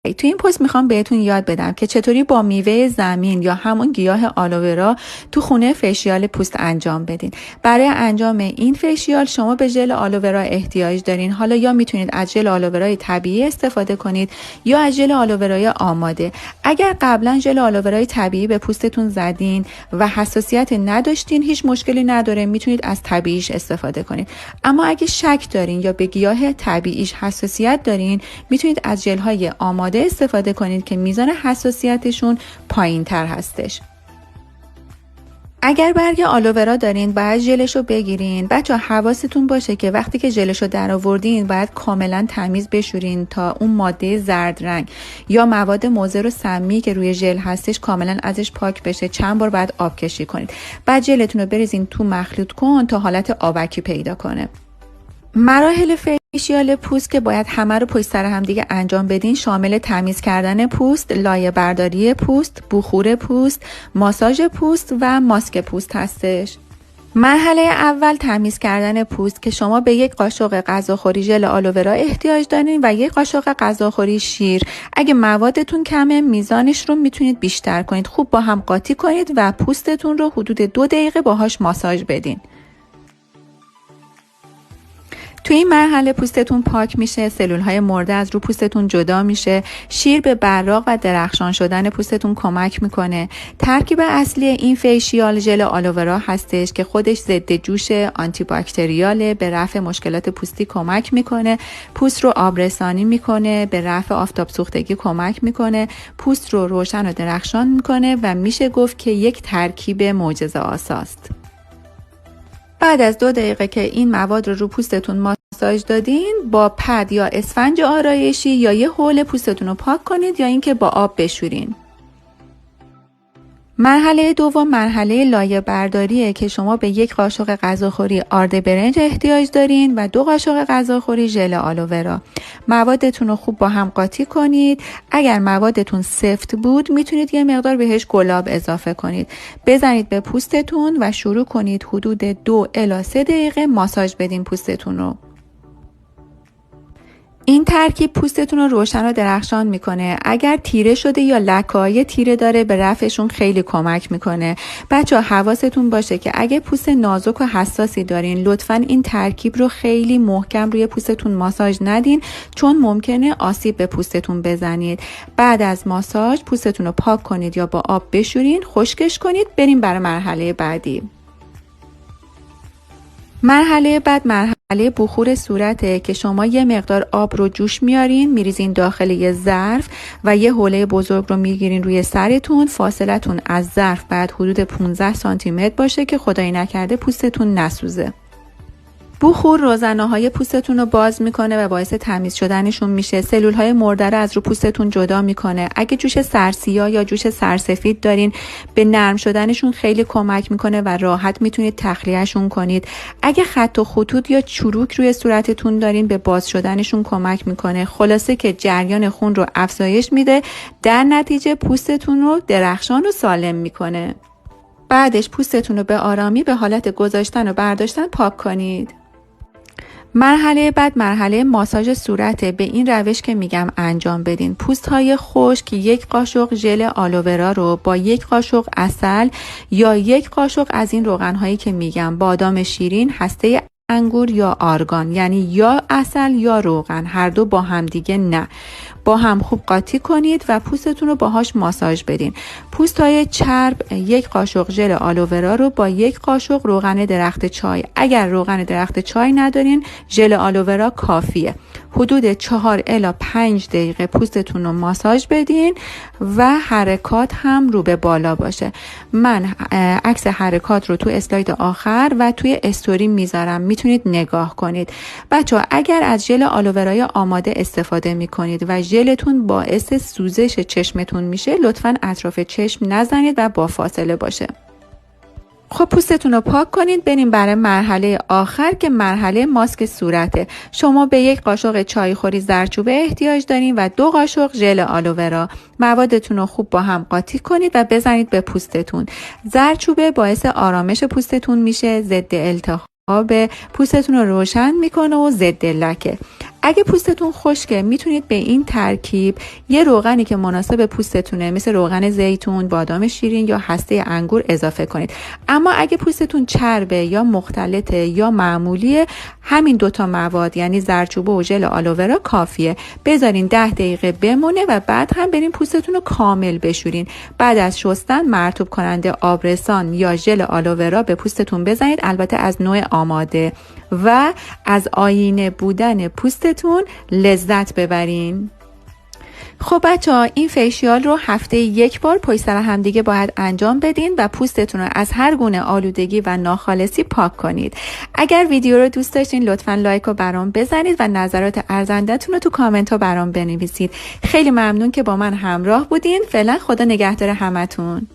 تو این پست میخوام بهتون یاد بدم که چطوری با میوه زمین یا همون گیاه آلوورا تو خونه فشیال پوست انجام بدین. برای انجام این فشیال شما به ژل آلوورا احتیاج دارین. حالا یا میتونید از ژل آلوورای طبیعی استفاده کنید یا از ژل آلوورای آماده. اگر قبلا ژل آلوورای طبیعی به پوستتون زدین و حساسیت نداشتین، هیچ مشکلی نداره، میتونید از طبیعیش استفاده کنید. اما اگه شک دارین یا به گیاه طبیعیش حساسیت دارین، میتونید از ژل‌های آماده استفاده کنید که میزان حساسیتشون پایین تر هستش. اگر برگ آلوورا دارین باید ژلشو بگیرین. بچه حواستون باشه که وقتی که ژلشو در آوردین باید کاملا تمیز بشورین تا اون ماده زرد رنگ یا مواد مضر و سمی که روی ژل هستش کاملا ازش پاک بشه. چند بار بعد آب کشی کنید. بعد ژلتون رو بریزین تو مخلوط کن تا حالت آبکی پیدا کنه. مراحل فشیال پوست که باید همه رو پشت سر هم دیگه انجام بدین شامل تمیز کردن پوست، لایه برداری پوست، بخور پوست، ماساژ پوست و ماسک پوست هستش. مرحله اول تمیز کردن پوست که شما به یک قاشق غذاخوری ژل آلوورا احتیاج دارین و یک قاشق غذاخوری شیر. اگه موادتون کمه میزانش رو میتونید بیشتر کنید. خوب با هم قاطی کنید و پوستتون رو حدود 2 دقیقه باهاش ماساژ بدین. توی این مرحله پوستتون پاک میشه، سلولهای مرده از رو پوستتون جدا میشه، شیر به براق و درخشان شدن پوستتون کمک میکنه. ترکیب اصلی این فیشیال ژل آلوورا هستش که خودش ضد جوش، آنتی باکتریاله، به رفع مشکلات پوستی کمک میکنه، پوست رو آبرسانی میکنه، به رفع آفتاب سوختگی کمک میکنه، پوست رو روشن و درخشان میکنه و میشه گفت که یک ترکیب معجزه آساست. بعد از 2 دقیقه که این مواد رو پوستتون ماساژ دادین، با پد یا اسفنج آرایشی یا یه حول پوستتون رو پاک کنید یا اینکه با آب بشورین. مرحله دوم مرحله لایه برداریه که شما به 1 قاشق غذاخوری آرد برنج احتیاج دارین و 2 قاشق غذاخوری ژل آلوورا. موادتون رو خوب با هم قاطی کنید. اگر موادتون سفت بود میتونید یه مقدار بهش گلاب اضافه کنید. بزنید به پوستتون و شروع کنید حدود 2 الی 3 دقیقه ماساژ بدین پوستتون رو. این ترکیب پوستتون رو روشن و درخشان میکنه. اگر تیره شده یا لکه‌های تیره داره به رفعشون خیلی کمک میکنه. بچه‌ها حواستون باشه که اگه پوست نازک و حساسی دارین لطفاً این ترکیب رو خیلی محکم روی پوستتون ماساژ ندین چون ممکنه آسیب به پوستتون بزنید. بعد از ماساژ پوستتون رو پاک کنید یا با آب بشورین، خشکش کنید، بریم برای مرحله بعدی. مرحله بعد مرحله بخور صورته که شما یه مقدار آب رو جوش میارین، میریزین داخل یه ظرف و یه حوله بزرگ رو میگیرین روی سرتون. فاصلتون از ظرف بعد حدود 15 سانتی متر باشه که خدایی نکرده پوستتون نسوزه. بخور روزنه‌های پوستتون رو باز میکنه و باعث تمیز شدنشون میشه. سلولهای مرده رو از رو پوستتون جدا میکنه. اگه جوش سرسیاه یا جوش سرسفید دارین به نرم شدنشون خیلی کمک میکنه و راحت میتونید تخلیهشون کنید. اگه خط و خطوط یا چروک روی صورتتون دارین به باز شدنشون کمک میکنه. خلاصه که جریان خون رو افزایش میده، در نتیجه پوستتون رو درخشان و سالم میکنه. بعدش پوستتون رو به آرامی به حالت گذاشتن و برداشتن پاک کنید. مرحله بعد مرحله ماساژ صورته. به این روش که میگم انجام بدین. پوست های خشک 1 قاشق ژل آلوورا رو با 1 قاشق عسل یا 1 قاشق از این روغن هایی که میگم، بادام شیرین، هسته انگور یا آرگان، یعنی یا عسل یا روغن، هر دو با هم دیگه نه، با هم خوب قاطی کنید و پوستتون رو باهاش ماساژ بدین. پوست های چرب 1 قاشق ژل آلوورا رو با 1 قاشق روغن درخت چای. اگر روغن درخت چای ندارین ژل آلوورا کافیه. حدود 4 الی 5 دقیقه پوستتون رو ماساژ بدین و حرکات هم رو به بالا باشه. من عکس حرکات رو تو اسلاید آخر و توی استوری میذارم، میتونید نگاه کنید. بچه‌ها اگر از ژل آلوورای آماده استفاده میکنید و ژلتون باعث سوزش چشمتون میشه، لطفاً اطراف چشم نزنید و با فاصله باشه. خب پوستتون رو پاک کنید، بریم برای مرحله آخر که مرحله ماسک صورته. شما به 1 قاشق چایخوری زردچوبه احتیاج دارین و 2 قاشق ژل آلوورا. موادتون رو خوب با هم قاطی کنید و بزنید به پوستتون. زردچوبه باعث آرامش پوستتون میشه، ضد التهاب پوستتون رو روشن میکنه و ضد لکه. اگه پوستتون خشکه میتونید به این ترکیب یه روغنی که مناسب پوستتونه مثل روغن زیتون، بادام شیرین یا هسته انگور اضافه کنید. اما اگه پوستتون چربه یا مختلطه یا معمولیه، همین دوتا مواد یعنی زردچوبه و ژل آلوورا کافیه. بذارین 10 دقیقه بمونه و بعد هم برین پوستتون رو کامل بشورین. بعد از شستن مرطوب کننده آبرسان یا ژل آلوورا به پوستتون بزنید، البته از نوع آماده، و از آینه بودن پوستتون لذت ببرین. خب بچه‌ها، این فیشیال رو هفته 1 بار پشت سر هم دیگه باید انجام بدین و پوستتون رو از هر گونه آلودگی و ناخالصی پاک کنید. اگر ویدیو رو دوست داشتین لطفاً لایک رو برام بزنید و نظرات ارزنده‌تون رو تو کامنت ها برام بنویسید. خیلی ممنون که با من همراه بودین. فعلا خدا نگهدار همتون.